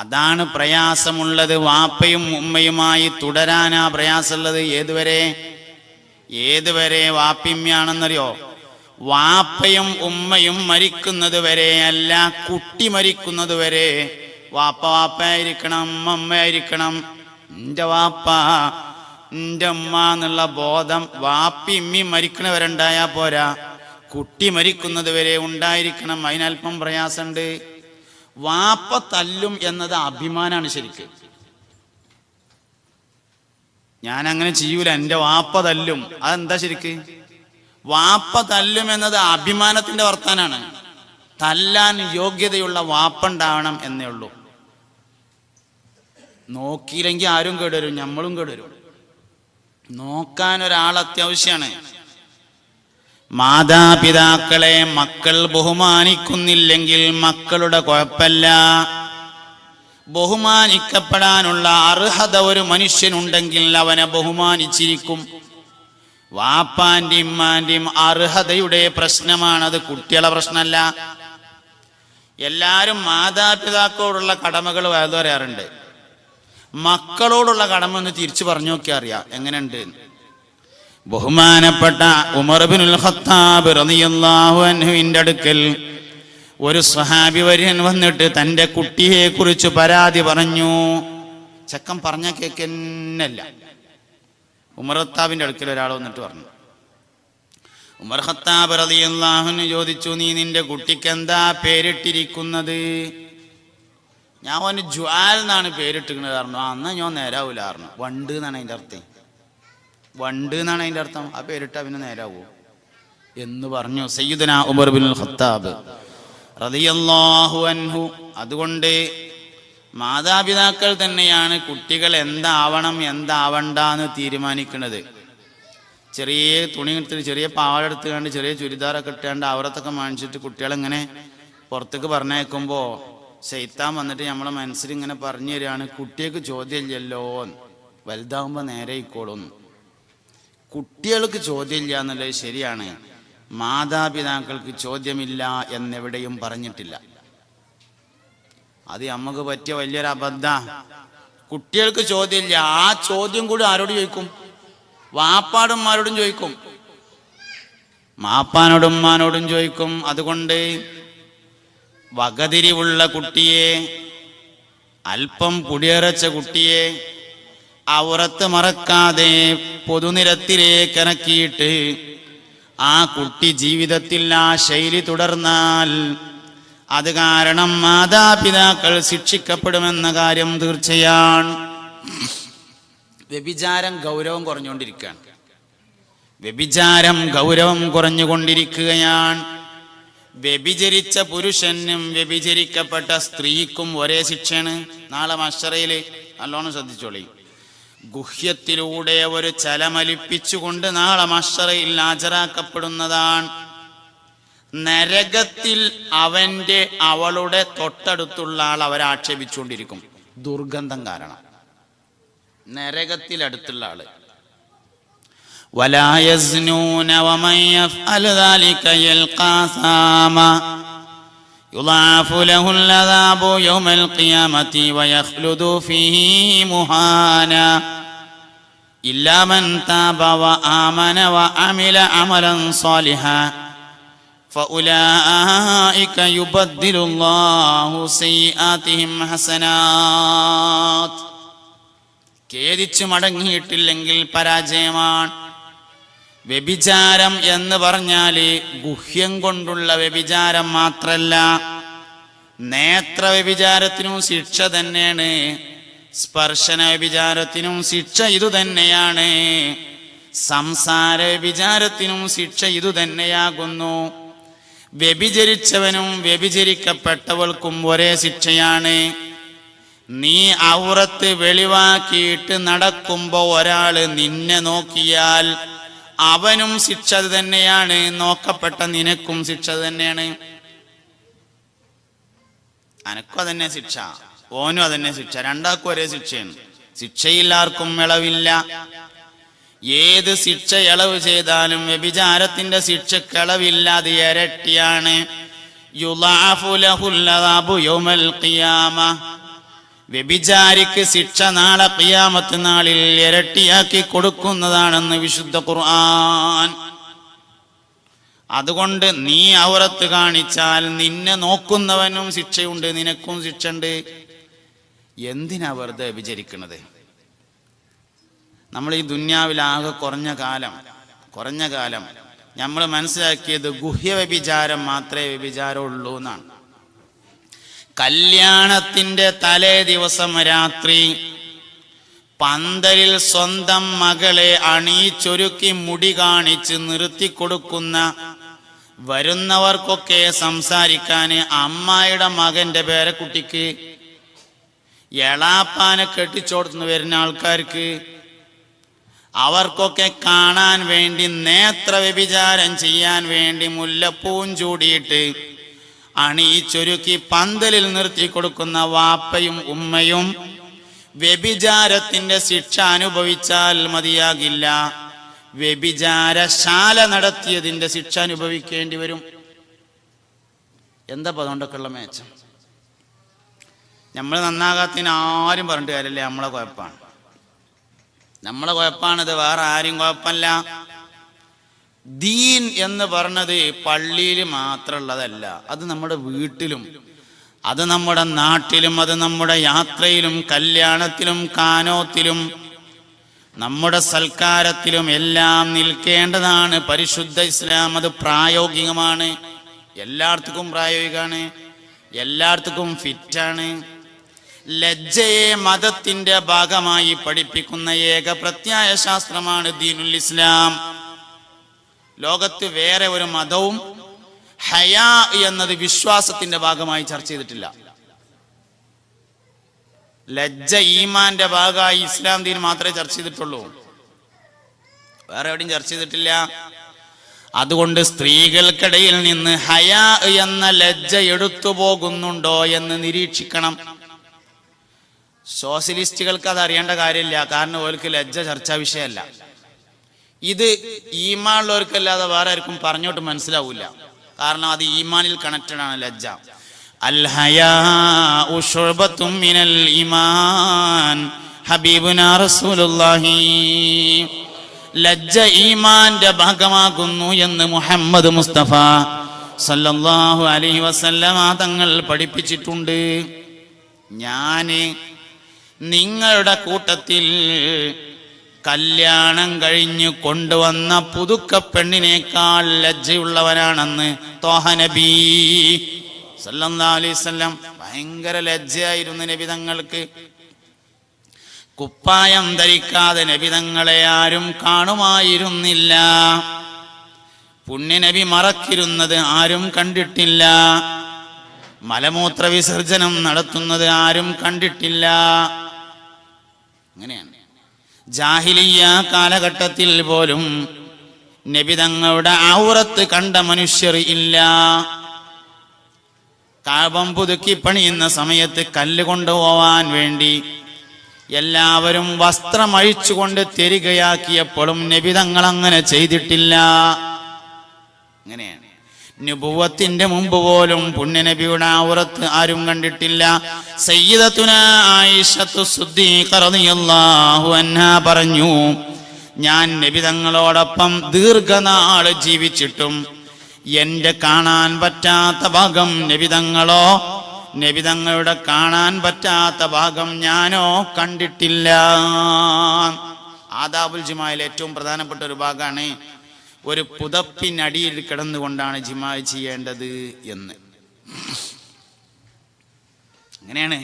അതാണ് പ്രയാസമുള്ളത്. വാപ്പയും ഉമ്മയുമായി തുടരാനാ പ്രയാസമുള്ളത്. ഏതുവരെ വാപ്പിമ്മയാണെന്നറിയോ? വാപ്പയും ഉമ്മയും മരിക്കുന്നത് വരെ അല്ല, കുട്ടി മരിക്കുന്നത് വരെ വാപ്പ വാപ്പയായിരിക്കണം, ഉമ്മയായിരിക്കണം. എൻ്റെ വാപ്പ എൻ്റെ ഉമ്മ എന്നുള്ള ബോധം വാപ്പി ഉമ്മി മരിക്കണവരുണ്ടായാ പോരാ, കുട്ടി മരിക്കുന്നത് വരെ ഉണ്ടായിരിക്കണം. അതിനല്പം പ്രയാസമുണ്ട്. വാപ്പ തല്ലും എന്നത് അഭിമാനാണ്. ശരിക്ക് ഞാൻ അങ്ങനെ ചെയ്യൂല, എൻ്റെ വാപ്പ തല്ലും. അതെന്താ ശരിക്ക്? വാപ്പ തല്ലും എന്നത് അഭിമാനത്തിന്റെ വർത്താനാണ്. തല്ലാൻ യോഗ്യതയുള്ള വാപ്പ ഉണ്ടാവണം എന്നേ ഉള്ളൂ. നോക്കിയില്ലെങ്കിൽ ആരും കേടുവരും, നമ്മളും കേടുവരും. നോക്കാൻ ഒരാൾ അത്യാവശ്യമാണ്. മാതാപിതാക്കളെ മക്കൾ ബഹുമാനിക്കുന്നില്ലെങ്കിൽ മക്കളുടെ കുഴപ്പമില്ല. ബഹുമാനിക്കപ്പെടാനുള്ള അർഹത ഒരു മനുഷ്യനുണ്ടെങ്കിൽ അവനെ ബഹുമാനിച്ചിരിക്കും. വാപ്പാന്റെയും ഉമ്മാന്റെയും അർഹതയുടെ പ്രശ്നമാണത്, കുട്ടികളെ പ്രശ്നമല്ല. എല്ലാവരും മാതാപിതാക്കളോടുള്ള കടമകൾ പറയാറുണ്ട്. മക്കളോടുള്ള കടമ ഒന്ന് തിരിച്ചു പറഞ്ഞു നോക്കിയാൽ അറിയാം എങ്ങനെയുണ്ട്. ബഹുമാനപ്പെട്ട ഉമർ ഇബ്നുൽ ഖത്താബ് റളിയല്ലാഹു അൻഹുവിന്റെ അടുക്കൽ ഒരു സ്വഹാബി വര്യൻ വന്നിട്ട് തൻ്റെ കുട്ടിയെ കുറിച്ച് പരാതി പറഞ്ഞു. ചെക്കൻ പറഞ്ഞ കേൾക്കുന്നല്ല. ഉമർ ഖത്താബിന്റെ അടുക്കൽ ഒരാൾ വന്നിട്ട് പറഞ്ഞു. ഉമർ ഖത്താബ് റളിയല്ലാഹു അൻഹു ചോദിച്ചു, നീ നിന്റെ കുട്ടിക്ക് എന്താ പേരിട്ടിരിക്കുന്നത്? ഞാൻ അവന് ജ്വാൽ എന്നാണ് പേരിട്ടിരിക്കുന്നത് പറഞ്ഞു. അന്ന് ഞാൻ നേരാവൂല പറഞ്ഞു. വണ്ട് എന്നാണ് അതിൻ്റെ അർത്ഥം. വണ്ട് എന്നാണ് അതിൻ്റെ അർത്ഥം. ആ പേരിട്ട അവന് നേരാവൂ എന്ന് പറഞ്ഞു സയ്യിദുനാ ഉമർ ഇബ്നുൽ ഖത്താബ് റളിയല്ലാഹു അൻഹു. അതുകൊണ്ട് മാതാപിതാക്കൾ തന്നെയാണ് കുട്ടികൾ എന്താവണം എന്താവണ്ടെന്ന് തീരുമാനിക്കുന്നത്. ചെറിയ തുണി എടുത്തിട്ട്, ചെറിയ പാവാട എടുത്ത് കണ്ട്, ചെറിയ ചുരിദാറൊക്കെ ഇട്ടാണ്ട് അവരത്തൊക്കെ വാങ്ങിച്ചിട്ട് കുട്ടികളെങ്ങനെ പുറത്തേക്ക് പറഞ്ഞേക്കുമ്പോൾ ശൈത്താൻ വന്നിട്ട് നമ്മളെ മനസ്സിൽ ഇങ്ങനെ പറഞ്ഞു തരികയാണ്, കുട്ടികൾക്ക് ചോദ്യമില്ലല്ലോ, വലുതാവുമ്പോൾ നേരെ ഇക്കോളും. കുട്ടികൾക്ക് ചോദ്യമില്ല എന്നുള്ളത് ശരിയാണ്. മാതാപിതാക്കൾക്ക് ചോദ്യമില്ല എന്നെവിടെയും പറഞ്ഞിട്ടില്ല. അത് നമുക്ക് പറ്റിയ വലിയൊരു അബദ്ധ. കുട്ടികൾക്ക് ചോദ്യമില്ല. ആ ചോദ്യം കൂടി ആരോട് ചോദിക്കും? വാപ്പാടുമ്മാരോടും ചോദിക്കും, മാപ്പാനോടും ഉമ്മാനോടും ചോദിക്കും. അതുകൊണ്ട് വകതിരിവുള്ള കുട്ടിയെ, അല്പം പുടിയറച്ച കുട്ടിയെ ഔറത്ത് മറക്കാതെ പൊതുനിരത്തിലേക്ക് ഇറക്കിയിട്ട് ആ കുട്ടി ജീവിതത്തിൽ ആ ശൈലി തുടർന്നാൽ അത് കാരണം മാതാപിതാക്കൾ ശിക്ഷിക്കപ്പെടുമെന്ന കാര്യം തീർച്ചയാണ്. വ്യഭിചാരം ഗൗരവം കുറഞ്ഞുകൊണ്ടിരിക്കുകയാണ്. വ്യഭിചാരം ഗൗരവം കുറഞ്ഞുകൊണ്ടിരിക്കുകയാണ്. വ്യഭിചരിച്ച പുരുഷനും വ്യഭിചരിക്കപ്പെട്ട സ്ത്രീക്കും ഒരേ ശിക്ഷയാണ്. നാളെ മഹ്ശറയിൽ നല്ലോണം ശ്രദ്ധിച്ചോളി. ഗുഹ്യത്തിലൂടെ ഒരു ചലമലിപ്പിച്ചുകൊണ്ട് നാളെ മഹ്ശറയിൽ ഹാജരാക്കപ്പെടുന്നതാണ്. നരകത്തിൽ അവന്റെ അവളുടെ തൊട്ടടുത്തുള്ള ആൾ അവരെ ആക്ഷേപിച്ചുകൊണ്ടിരിക്കും, ദുർഗന്ധം കാരണം. നരകത്തിൽ അടുത്തുള്ള ആള്. ولا يزنون ومن يفعل ذلك يلقى ثاما يضاعف له العذاب يوم القيامة ويخلد فيه مهانا إلا من تاب وآمن وعمل عملا صالحا فأولئك يبدل الله سيئاتهم حسنات. ഖേദിച്ചു മടങ്ങിയിട്ടില്ലെങ്കിൽ പരാജയമാണ്. വ്യഭിചാരം എന്ന് പറഞ്ഞാൽ ഗുഹ്യം കൊണ്ടുള്ള വ്യഭിചാരം മാത്രല്ല, നേത്ര വ്യഭിചാരത്തിനും ശിക്ഷ തന്നെയാണ്, സ്പർശന വ്യഭിചാരത്തിനും ശിക്ഷ ഇതുതന്നെയാണ്, സംസാര വ്യഭിചാരത്തിനും ശിക്ഷ ഇതുതന്നെയാകുന്നു. വ്യഭിചരിച്ചവനും വ്യഭിചരിക്കപ്പെട്ടവൾക്കും ഒരേ ശിക്ഷയാണ്. നീ ഔറത്ത് വെളിവാക്കിയിട്ട് നടക്കുമ്പോ ഒരാള് നിന്നെ നോക്കിയാൽ അവനും ശിക്ഷ തന്നെയാണ്, നോക്കപ്പെട്ട നിനക്കും ശിക്ഷ തന്നെയാണ്. അനക്കും അതന്നെ ശിക്ഷ, ഓനും അതന്നെ ശിക്ഷ, രണ്ടാൾക്കും ഒരേ ശിക്ഷയാണ്. ശിക്ഷയിൽ ആർക്കും ഇളവില്ല. ഏത് ശിക്ഷ ഇളവ് ചെയ്താലും വ്യഭിചാരത്തിന്റെ ശിക്ഷക്ക് ഇളവില്ല, അത് ഇരട്ടിയാണ്. യുളാഫു ലഹുൽ അദാബു യൗമൽ ഖിയാമ. വ്യഭിചാരിക്ക് ശിക്ഷ നാളെ ഖിയാമത്ത് നാളിൽ ഇരട്ടിയാക്കി കൊടുക്കുന്നതാണെന്ന് വിശുദ്ധ ഖുർആൻ. അതുകൊണ്ട് നീ ഔറത്ത് കാണിച്ചാൽ നിന്നെ നോക്കുന്നവനും ശിക്ഷയുണ്ട്, നിനക്കും ശിക്ഷയുണ്ട്. എന്തിനാ വെറുതെ വ്യഭിചരിക്കുന്നത്? നമ്മൾ ഈ ദുന്യാവിലാകെ കുറഞ്ഞ കാലം നമ്മൾ മനസ്സിലാക്കിയത് ഗുഹ്യ വ്യഭിചാരം മാത്രമേ വ്യഭിചാരമുള്ളൂ എന്നാണ്. കല്യാണത്തിന്റെ തലേ ദിവസം രാത്രി പന്തലിൽ സ്വന്തം മകളെ അണിയിച്ചൊരുക്കി മുടി കാണിച്ച് നിർത്തിക്കൊടുക്കുന്ന, വരുന്നവർക്കൊക്കെ സംസാരിക്കാൻ അമ്മായിയുടെ മകന്റെ പേരക്കുട്ടിക്ക്, എളാപ്പാനെ കെട്ടിച്ചോടുന്നു വരുന്ന ആൾക്കാർക്ക്, അവർക്കൊക്കെ കാണാൻ വേണ്ടി നേത്ര വ്യഭിചാരം ചെയ്യാൻ വേണ്ടി മുല്ലപ്പൂവും ചൂടിയിട്ട് അണിയിച്ചൊരുക്കി പന്തലിൽ നിർത്തി കൊടുക്കുന്ന വാപ്പയും ഉമ്മയും വ്യഭിചാരത്തിന്റെ ശിക്ഷ അനുഭവിച്ചാൽ മതിയാകില്ല, വ്യഭിചാരശാല നടത്തിയതിന്റെ ശിക്ഷ അനുഭവിക്കേണ്ടി വരും. എന്താ അതുകൊണ്ടൊക്കെ ഉള്ള മേച്ചം? നമ്മൾ നന്നാകാത്തിന് ആരും പറഞ്ഞിട്ട് കാര്യമില്ല, നമ്മളെ കുഴപ്പമാണിത്, വേറെ ആരും കുഴപ്പമില്ല. ദീൻ എന്ന് പറഞ്ഞത് പള്ളിയിൽ മാത്രമുള്ളതല്ല, അത് നമ്മുടെ വീട്ടിലും, അത് നമ്മുടെ നാട്ടിലും, അത് നമ്മുടെ യാത്രയിലും, കല്യാണത്തിലും, കാനോത്തിലും, നമ്മുടെ സൽക്കാരത്തിലും എല്ലാം നിൽക്കേണ്ടതാണ് പരിശുദ്ധ ഇസ്ലാം. അത് പ്രായോഗികമാണ്, എല്ലായിടത്തും പ്രായോഗികമാണ്, എല്ലായിടത്തും ഫിറ്റാണ്. ലജ്ജയെ മതത്തിന്റെ ഭാഗമായി പഠിപ്പിക്കുന്ന ഏക പ്രത്യയ ശാസ്ത്രമാണ് ദീനുൽ ഇസ്ലാം. ലോകത്ത് വേറെ ഒരു മതവും ഹയാ എന്നത് വിശ്വാസത്തിന്റെ ഭാഗമായി ചർച്ച ചെയ്തിട്ടില്ല. ലജ്ജ ഈമാന്റെ ഭാഗമായി ഇസ്ലാം ദീൻ മാത്രമേ ചർച്ച ചെയ്തിട്ടുള്ളൂ, വേറെ എവിടെയും ചർച്ച ചെയ്തിട്ടില്ല. അതുകൊണ്ട് സ്ത്രീകൾക്കിടയിൽ നിന്ന് ഹയാ എന്ന ലജ്ജ എടുത്തു പോകുന്നുണ്ടോ എന്ന് നിരീക്ഷിക്കണം. സോഷ്യലിസ്റ്റുകൾക്ക് അത് അറിയേണ്ട കാര്യമില്ല, കാരണം അവർക്ക് ലജ്ജ ചർച്ചാ വിഷയമല്ല. ഇത് ഈമാനുള്ളവർക്കല്ലാതെ വേറെ ആർക്കും പറഞ്ഞോട്ട് മനസ്സിലാവൂല, കാരണം അത് ഈമാനിൽ കണക്റ്റഡ് ആണ് ലജ്ജ. അൽ ഹയാഉ ശുഅബത്തും മിനൽ ഈമാൻ, ഹബീബുനാ റസൂലുള്ളാഹി. ലജ്ജ ഈമാന്റെ ഭാഗമാകുന്നു എന്ന് മുഹമ്മദ് മുസ്തഫ സല്ലല്ലാഹു അലൈഹി വസല്ലമ തങ്ങൾ പഠിപ്പിച്ചിട്ടുണ്ട്. ഞാന് നിങ്ങളുടെ കൂട്ടത്തിൽ കല്യാണം കഴിഞ്ഞു കൊണ്ടുവന്ന പുതുക്ക പെണ്ണിനേക്കാൾ ലജ്ജയുള്ളവനാണെന്ന് ത്വാഹ നബി സല്ലല്ലാഹു അലൈഹി വസല്ലം. ഭയങ്കര ലജ്ജയായിരുന്നു നബി തങ്ങൾക്ക്. കുപ്പായം ധരിക്കാതെ നബി തങ്ങളെ ആരും കാണുമായിരുന്നില്ല. പുണ്യനബി മറക്കിരുന്നത് ആരും കണ്ടിട്ടില്ല. മലമൂത്ര വിസർജനം നടത്തുന്നത് ആരും കണ്ടിട്ടില്ല. അങ്ങനെയാണ്. ജാഹിലിയ്യ കാലഘട്ടത്തിൽ പോലും നബി തങ്ങളുടെ ഔറത്ത് കണ്ട മനുഷ്യർ ഇല്ല. കാബം പുതുക്കി പണിയുന്ന സമയത്ത് കല്ല് കൊണ്ടുപോവാൻ വേണ്ടി എല്ലാവരും വസ്ത്രം അഴിച്ചുകൊണ്ട് തിരികെയാക്കിയപ്പോഴും നബി തങ്ങൾ അങ്ങനെ ചെയ്തിട്ടില്ല. അങ്ങനെയാണ്. നുബുവത്തിന്റെ മുമ്പ് പോലും പുണ്യനബിയുടെ ഔറത്ത് ആരും കണ്ടിട്ടില്ല. സയ്യിദത്തുനാ ആയിഷത്തു സിദ്ദീഖ റളിയല്ലാഹു അൻഹാ പറഞ്ഞു, ഞാൻ നബി തങ്ങളോടൊപ്പം ദീർഘനാൾ ജീവിച്ചിട്ടും എന്റെ കാണാൻ പറ്റാത്ത ഭാഗം നബി തങ്ങളോ, നബി തങ്ങളുടെ കാണാൻ പറ്റാത്ത ഭാഗം ഞാനോ കണ്ടിട്ടില്ല. ആദാബുൽ ജിമായിൽ ഏറ്റവും പ്രധാനപ്പെട്ട ഒരു ഭാഗമാണ് ഒരു പുതപ്പിനടിയിൽ കിടന്നുകൊണ്ടാണ് ജിമാ ചെയ്യേണ്ടത് എന്ന്. അങ്ങനെയാണ്,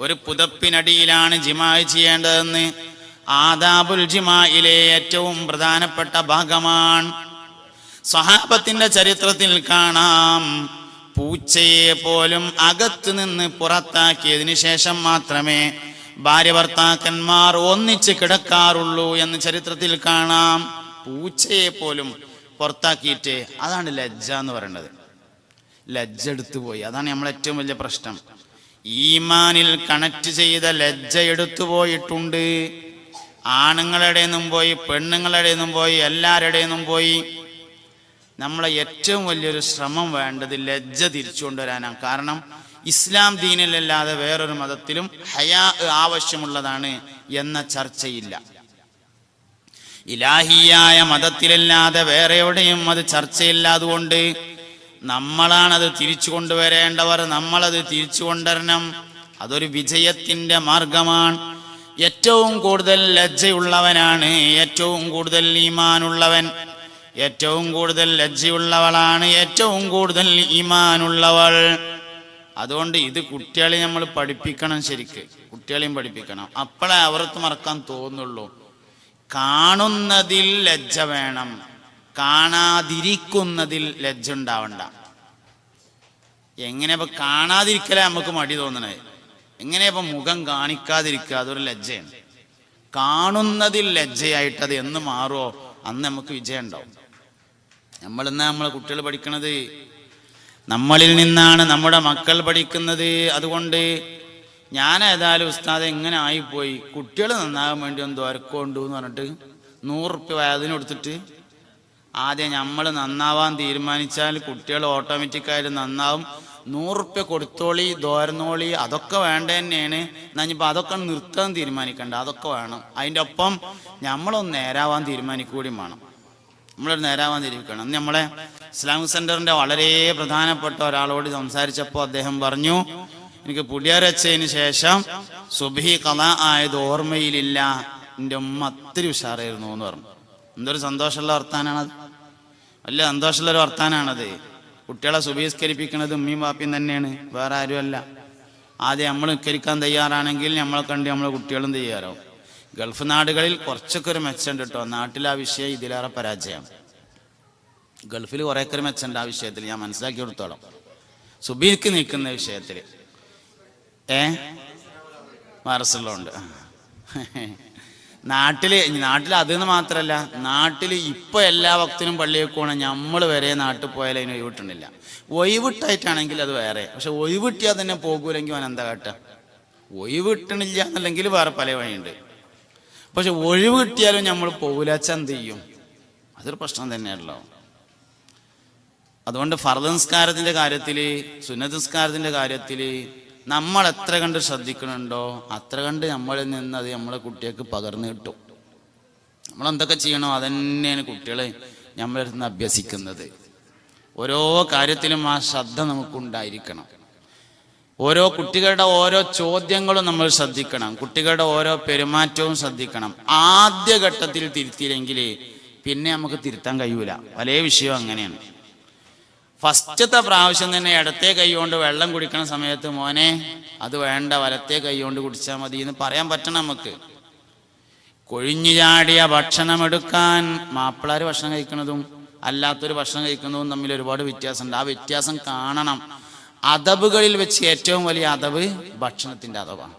ഒരു പുതപ്പിനടിയിലാണ് ജിമാ ചെയ്യേണ്ടതെന്ന് ആദാബുൽ ജിമായിലെ ഏറ്റവും പ്രധാനപ്പെട്ട ഭാഗമാണ്. സ്വഹാബത്തിന്റെ ചരിത്രത്തിൽ കാണാം, പൂച്ചയെ പോലും അകത്ത് നിന്ന് പുറത്താക്കിയതിനു ശേഷം മാത്രമേ ഭാര്യ ഭർത്താക്കന്മാർ ഒന്നിച്ച് കിടക്കാറുള്ളൂ എന്ന് ചരിത്രത്തിൽ കാണാം. പൂച്ചയെ പോലും പുറത്താക്കിയിട്ട്, അതാണ് ലജ്ജ എന്ന് പറയുന്നത്. ലജ്ജ എടുത്തുപോയി, അതാണ് നമ്മളെ ഏറ്റവും വലിയ പ്രശ്നം. ഈമാനിൽ കണക്ട് ചെയ്ത ലജ്ജ എടുത്തുപോയിട്ടുണ്ട്. ആണുങ്ങളുടെ നിന്നും പോയി, പെണ്ണുങ്ങളുടെ നിന്നും പോയി, എല്ലാവരുടെ നിന്നും പോയി. നമ്മളെ ഏറ്റവും വലിയൊരു ശ്രമം വേണ്ടത് ലജ്ജ തിരിച്ചു കൊണ്ടുവരാനാണ്. കാരണം ഇസ്ലാം ദീനിലല്ലാതെ വേറൊരു മതത്തിലും ഹയാ ആവശ്യമുള്ളതാണ് എന്ന ചർച്ചയില്ല. ഇലാഹിയായ മതത്തിലല്ലാതെ വേറെ എവിടെയും അത് ചർച്ചയില്ല. അതുകൊണ്ട് നമ്മളാണത് തിരിച്ചു കൊണ്ടുവരേണ്ടവർ, നമ്മളത് തിരിച്ചു കൊണ്ടുവരണം. അതൊരു വിജയത്തിന്റെ മാർഗമാണ്. ഏറ്റവും കൂടുതൽ ലജ്ജയുള്ളവനാണ് ഏറ്റവും കൂടുതൽ ഈമാനുള്ളവൻ. ഏറ്റവും കൂടുതൽ ലജ്ജയുള്ളവളാണ് ഏറ്റവും കൂടുതൽ ഈമാനുള്ളവൾ. അതുകൊണ്ട് ഇത് കുട്ടികളെ നമ്മൾ പഠിപ്പിക്കണം, ശരിക്ക് കുട്ടികളെയും പഠിപ്പിക്കണം. അപ്പോഴേ അവർക്ക് മറക്കാൻ തോന്നുള്ളൂ. കാണുന്നതിൽ ലജ്ജ വേണം, കാണാതിരിക്കുന്നതിൽ ലജ്ജ ഉണ്ടാവണ്ട. എങ്ങനെ ഇപ്പൊ കാണാതിരിക്കലേ നമുക്ക് മടി തോന്നണേ? എങ്ങനെ ഇപ്പൊ മുഖം കാണിക്കാതിരിക്കുക? അതൊരു ലജ്ജയാണ്. കാണുന്നതിൽ ലജ്ജയായിട്ട് അത് എന്ന് മാറുമോ അന്ന് നമുക്ക് വിജയം ഉണ്ടാവും. നമ്മളെന്നാ നമ്മളെ കുട്ടികൾ പഠിക്കണത്, നമ്മളിൽ നിന്നാണ് നമ്മുടെ മക്കൾ പഠിക്കുന്നത്. അതുകൊണ്ട് ഞാൻ ഏതായാലും ഉസ്താദെ എങ്ങനെ ആയിപ്പോയി, കുട്ടികൾ നന്നാകാൻ വേണ്ടി ഒന്ന് ദ്വാരക്കൊണ്ടു എന്ന് പറഞ്ഞിട്ട് 100 റുപ്യ വയതിന് കൊടുത്തിട്ട് ആദ്യം നമ്മൾ നന്നാവാൻ തീരുമാനിച്ചാൽ കുട്ടികൾ ഓട്ടോമാറ്റിക്കായിട്ട് നന്നാവും. 100 റുപ്യ കൊടുത്തോളി, ദ്വാരന്നോളി, അതൊക്കെ വേണ്ട തന്നെയാണ്. എന്നാഞ്ഞിപ്പോൾ അതൊക്കെ നിർത്താൻ തീരുമാനിക്കണ്ട, അതൊക്കെ വേണം. അതിൻ്റെ ഒപ്പം നമ്മളൊന്ന് നേരാവാൻ തീരുമാനിക്കുകയും വേണം. നമ്മളൊരു നേരാവാൻ തീരുമാനിക്കണം. നമ്മളെ ഇസ്ലാമിക് സെന്ററിന്റെ വളരെ പ്രധാനപ്പെട്ട ഒരാളോട് സംസാരിച്ചപ്പോൾ അദ്ദേഹം പറഞ്ഞു, എനിക്ക് പുടിയരച്ചതിന് ശേഷം സുബ്ഹി ഖളാ ആയത് ഓർമ്മയിലില്ല, എൻ്റെ ഉമ്മ അത്തിരി ഉഷാറായിരുന്നു എന്ന് പറഞ്ഞു. എന്തൊരു സന്തോഷമുള്ള വർത്താനാണത്, വലിയ സന്തോഷമുള്ളൊരു വർത്താനാണത്. കുട്ടികളെ സുബഹിസ്കരിപ്പിക്കുന്നത് ഉമ്മയും വാപ്പിയും തന്നെയാണ്, വേറെ ആരുമല്ല. ആദ്യം നമ്മൾ നിസ്കരിക്കാൻ തയ്യാറാണെങ്കിൽ നമ്മളെ കണ്ട് നമ്മളെ കുട്ടികളും തയ്യാറാവും. ഗൾഫ് നാടുകളിൽ കുറച്ചൊക്കെ ഒരു മെച്ചമുണ്ട് കേട്ടോ. നാട്ടിൽ ആ വിഷയം ഇതിലേറെ പരാജയമാണ്. ഗൾഫിൽ കുറേയൊക്കെ ഒരു മെച്ചമുണ്ട് ആ വിഷയത്തിൽ, ഞാൻ മനസ്സിലാക്കി കൊടുത്തോളാം. സുബഹിക്ക് നിൽക്കുന്ന വിഷയത്തിൽ മാറസുള്ളുണ്ട്. നാട്ടിൽ അതെന്ന് മാത്രമല്ല, നാട്ടിൽ ഇപ്പൊ എല്ലാ ഭക്തനും പള്ളിയൊക്കെ പോകണം. നമ്മൾ വരെ നാട്ടിൽ പോയാൽ അതിന് ഒഴിവിട്ടുന്നില്ല. ഒഴിവിട്ടായിട്ടാണെങ്കിൽ അത് വേറെ, പക്ഷെ ഒഴിവിട്ടിയാൽ തന്നെ പോകൂലെങ്കിൽ അവൻ എന്താ കാട്ടുക? ഒഴിവിട്ടണില്ല എന്നല്ലെങ്കിൽ വേറെ പല വഴിയുണ്ട്. പക്ഷെ ഒഴിവ് കിട്ടിയാലും നമ്മൾ പോകൂലച്ച എന്ത് ചെയ്യും? അതൊരു പ്രശ്നം തന്നെയാണല്ലോ. അതുകൊണ്ട് ഫർദ് നിസ്കാരത്തിന്റെ കാര്യത്തില്, സുന്നത്ത് നിസ്കാരത്തിന്റെ കാര്യത്തില് നമ്മൾ എത്ര കണ്ട് ശ്രദ്ധിക്കണുണ്ടോ അത്ര കണ്ട് നമ്മളിൽ നിന്ന് അത് നമ്മളെ കുട്ടികൾക്ക് പകർന്നു കിട്ടും. നമ്മളെന്തൊക്കെ ചെയ്യണോ അതന്നെയാണ് കുട്ടികളെ നമ്മളടുത്ത് നിന്ന് അഭ്യസിക്കുന്നത്. ഓരോ കാര്യത്തിലും ആ ശ്രദ്ധ നമുക്കുണ്ടായിരിക്കണം. ഓരോ കുട്ടികളുടെ ഓരോ ചോദ്യങ്ങളും നമ്മൾ ശ്രദ്ധിക്കണം. കുട്ടികളുടെ ഓരോ പെരുമാറ്റവും ശ്രദ്ധിക്കണം. ആദ്യഘട്ടത്തിൽ തിരുത്തിയില്ലെങ്കിൽ പിന്നെ നമുക്ക് തിരുത്താൻ കഴിയൂല. പല വിഷയവും അങ്ങനെയാണ്. ഫസ്റ്റത്തെ പ്രാവശ്യം തന്നെ ഇടത്തെ കൈ കൊണ്ട് വെള്ളം കുടിക്കുന്ന സമയത്ത് മോനെ അത് വേണ്ട, വലത്തെ കൈ കൊണ്ട് കുടിച്ചാൽ മതി എന്ന് പറയാൻ പറ്റണം നമുക്ക്. കൊഴിഞ്ഞു ചാടിയ ഭക്ഷണം എടുക്കാൻ മാപ്പിളാര് ഭക്ഷണം കഴിക്കുന്നതും അല്ലാത്തൊരു ഭക്ഷണം കഴിക്കുന്നതും തമ്മിൽ ഒരുപാട് വ്യത്യാസമുണ്ട്. ആ വ്യത്യാസം കാണണം. അദബുകളിൽ വെച്ച് ഏറ്റവും വലിയ അദബ് ഭക്ഷണത്തിന്റെ അദബാണ്.